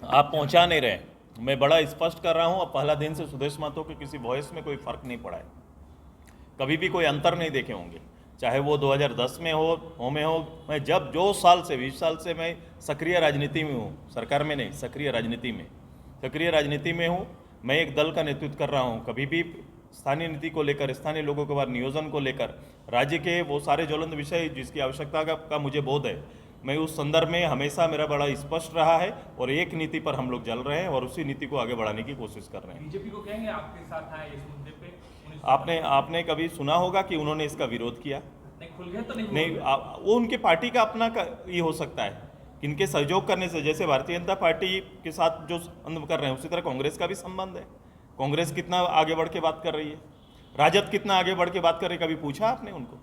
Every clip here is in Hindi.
आप पहुंचा नहीं रहे। मैं बड़ा स्पष्ट कर रहा हूं, अब पहला दिन से सुदेश महतो के किसी वॉइस में कोई फ़र्क नहीं पड़ा है, कभी भी कोई अंतर नहीं देखे होंगे, चाहे वो 2010 में हो में हो। मैं जब जो साल से 20 साल से मैं सक्रिय राजनीति में हूँ, सरकार में नहीं, सक्रिय राजनीति में हूँ। मैं एक दल का नेतृत्व कर रहा हूँ, कभी भी स्थानीय नीति को लेकर, स्थानीय लोगों के बाद नियोजन को लेकर, राज्य के वो सारे ज्वलंत विषय जिसकी आवश्यकता का मुझे बोध है, मैं उस संदर्भ में हमेशा मेरा बड़ा स्पष्ट रहा है और एक नीति पर हम लोग चल रहे हैं और उसी नीति को आगे बढ़ाने की कोशिश कर रहे हैं। बीजेपी को कहेंगे आपके साथ आए इस मुद्दे पे? आपने कभी सुना होगा कि उन्होंने इसका विरोध किया? नहीं, खुल गए तो नहीं नहीं, वो उनके पार्टी का अपना ये हो सकता है, किनके सहयोग करने से, जैसे भारतीय जनता पार्टी के साथ जो संबंध कर रहे हैं उसी तरह कांग्रेस का भी संबंध है। कांग्रेस कितना आगे बढ़ के बात कर रही है, राजद कितना आगे बढ़ के बात कर रही है, कभी पूछा आपने उनको?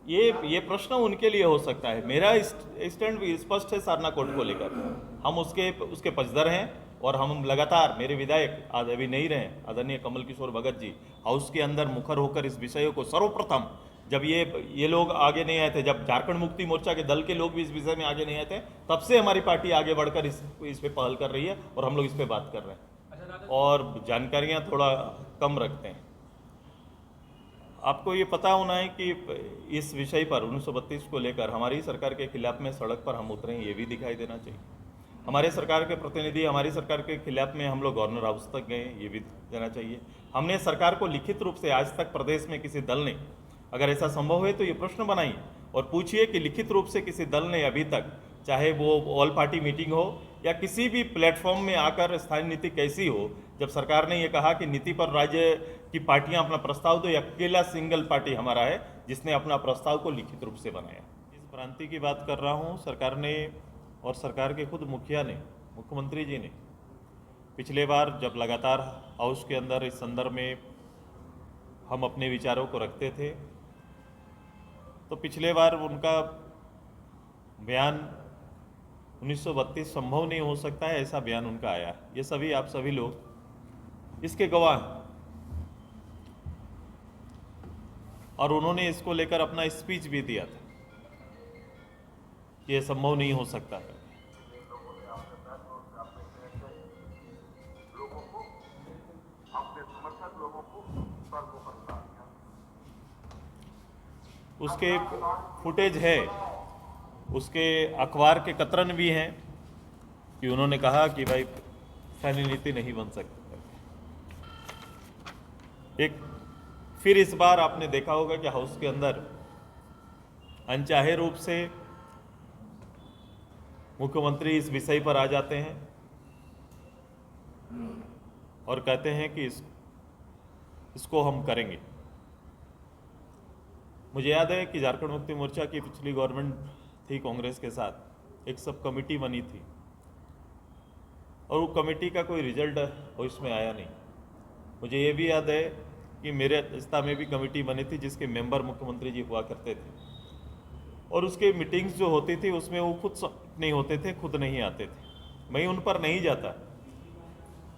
ये प्रश्न उनके लिए हो सकता है। मेरा स्टैंड स्पष्ट है सारना कोर्ट को लेकर, हम उसके पक्षधर हैं और हम लगातार, मेरे विधायक आज अभी नहीं रहे, आदरणीय कमल किशोर भगत जी हाउस के अंदर मुखर होकर इस विषय को सर्वप्रथम, जब ये लोग आगे नहीं आए थे, जब झारखंड मुक्ति मोर्चा के दल के लोग भी इस विषय में आगे नहीं आए थे, तब से हमारी पार्टी आगे बढ़कर इस पे पहल कर रही है और हम लोग इस पे बात कर रहे हैं और जानकारियां थोड़ा कम रखते हैं। आपको ये पता होना है कि इस विषय पर 1932 को लेकर हमारी सरकार के खिलाफ में सड़क पर हम उतरे हैं, ये भी दिखाई देना चाहिए। हमारे सरकार के प्रतिनिधि हमारी सरकार के खिलाफ में हम लोग गवर्नर हाउस तक गए, ये भी देना चाहिए। हमने सरकार को लिखित रूप से, आज तक प्रदेश में किसी दल ने, अगर ऐसा संभव है तो ये प्रश्न बनाइए और पूछिए कि लिखित रूप से किसी दल ने अभी तक, चाहे वो ऑल पार्टी मीटिंग हो या किसी भी प्लेटफॉर्म में आकर स्थानीय नीति कैसी हो, जब सरकार ने ये कहा कि नीति पर राज्य की पार्टियां अपना प्रस्ताव दो, अकेला सिंगल पार्टी हमारा है जिसने अपना प्रस्ताव को लिखित रूप से बनाया। इस भ्रांति की बात कर रहा हूँ, सरकार ने और सरकार के खुद मुखिया ने, मुख्यमंत्री जी ने पिछले बार जब लगातार हाउस के अंदर इस संदर्भ में हम अपने विचारों को रखते थे, तो पिछले बार उनका बयान 1932 संभव नहीं हो सकता है, ऐसा बयान उनका आया। ये सभी आप सभी लोग इसके गवाह हैं और उन्होंने इसको लेकर अपना स्पीच भी दिया था कि ये संभव नहीं हो सकता है। उसके फुटेज है, उसके अखबार के कतरन भी हैं कि उन्होंने कहा कि भाई स्थानीय नीति नहीं बन सकती। एक फिर इस बार आपने देखा होगा कि हाउस के अंदर अनचाहे रूप से मुख्यमंत्री इस विषय पर आ जाते हैं और कहते हैं कि इसको हम करेंगे। मुझे याद है कि झारखंड मुक्ति मोर्चा की पिछली गवर्नमेंट थी कांग्रेस के साथ, एक सब कमेटी बनी थी और वो कमेटी का कोई रिजल्ट उसमें आया नहीं। मुझे ये भी याद है कि मेरे रिश्ता में भी कमेटी बनी थी जिसके मेंबर मुख्यमंत्री जी हुआ करते थे और उसके मीटिंग्स जो होती थी उसमें वो खुद नहीं होते थे, खुद नहीं आते थे, मैं उन पर नहीं जाता।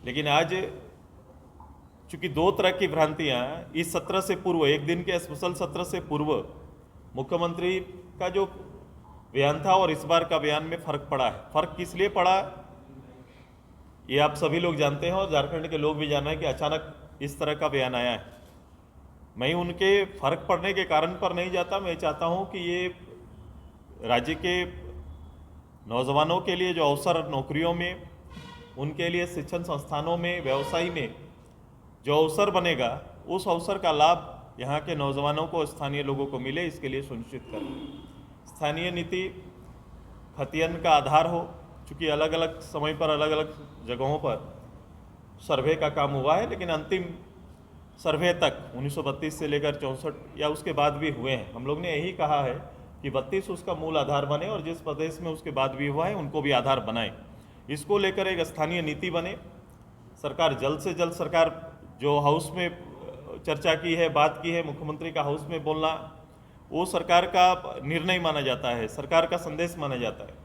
लेकिन आज चूंकि दो तरह की भ्रांतियां इस सत्र से पूर्व, एक दिन के स्पेशल सत्र से पूर्व मुख्यमंत्री का जो बयान था और इस बार का बयान में फर्क पड़ा है। फर्क किस लिए पड़ा ये आप सभी लोग जानते हैं और झारखंड के लोग भी जान रहे हैं कि अचानक इस तरह का बयान आया है। मैं उनके फर्क पड़ने के कारण पर नहीं जाता, मैं चाहता हूं कि ये राज्य के नौजवानों के लिए जो अवसर नौकरियों में, उनके लिए शिक्षण संस्थानों में, व्यवसाय में जो अवसर बनेगा, उस अवसर का लाभ यहाँ के नौजवानों को, स्थानीय लोगों को मिले, इसके लिए सुनिश्चित करें। स्थानीय नीति खतियन का आधार हो, चूँकि अलग अलग समय पर अलग अलग जगहों पर सर्वे का काम हुआ है, लेकिन अंतिम सर्वे तक 1932 से लेकर 64 या उसके बाद भी हुए हैं। हम लोग ने यही कहा है कि 32 उसका मूल आधार बने और जिस प्रदेश में उसके बाद भी हुआ है उनको भी आधार बनाए। इसको लेकर एक स्थानीय नीति बने। सरकार जल्द से जल्द, सरकार जो हाउस में चर्चा की है, बात की है, मुख्यमंत्री का हाउस में बोलना, वो सरकार का निर्णय माना जाता है, सरकार का संदेश माना जाता है।